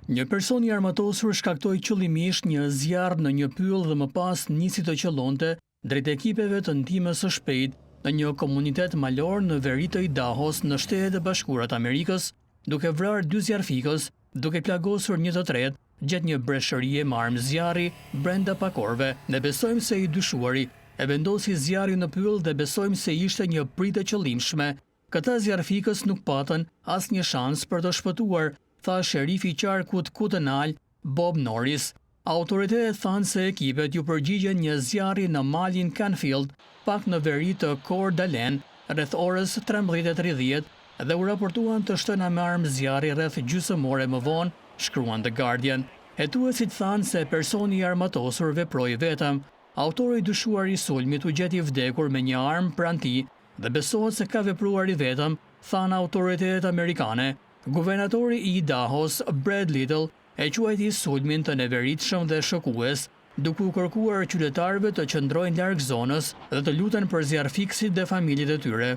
Një person i armatosur shkaktoi qëllimisht një zjarr në një pyll dhe më pas nisi të qëllonte drejt ekipeve të ndihmës së shpejtë në një komunitet malor në veri të Idahos në Shtetet e Bashkuara të Amerikës, duke vrarë 2 zjarrfikës, duke plagosur një të tretë gjatë një breshërie me armë zjarri brenda pakorve. Ne besojmë se i dyshuari e vendosi zjarrin në pyll dhe besojmë se ishte një pritje e qëllimshme. Këta zjarrfikës nuk patën asnjë shans për të shpëtuar, tha sherifi i qarkut Kootenai, Bob Norris. Autoritetet thanë se ekipet ju përgjigjen një zjarri në malin Canfield, pak në veri të Coeur d'Alene, rreth orës 13:30 dhe u raportuan të shtëna me armë zjarri rreth gjysmore më vonë, shkruan The Guardian. Hetuesit thanë se personi i armatosur veproi vetëm. Autori i dyshuar i sulmit u gjeti vdekur me një armë pranë tij dhe besohet se ka vepruar i vetëm, thanë autoritetet amerikane. Guvernatori i Idahos, Brad Little, e quajti sulmin të neveritshëm dhe shokues, duke u kërkuar qytetarëve të qëndrojnë larg zonës dhe të luten për zjarrfikësit dhe familjet e tyre.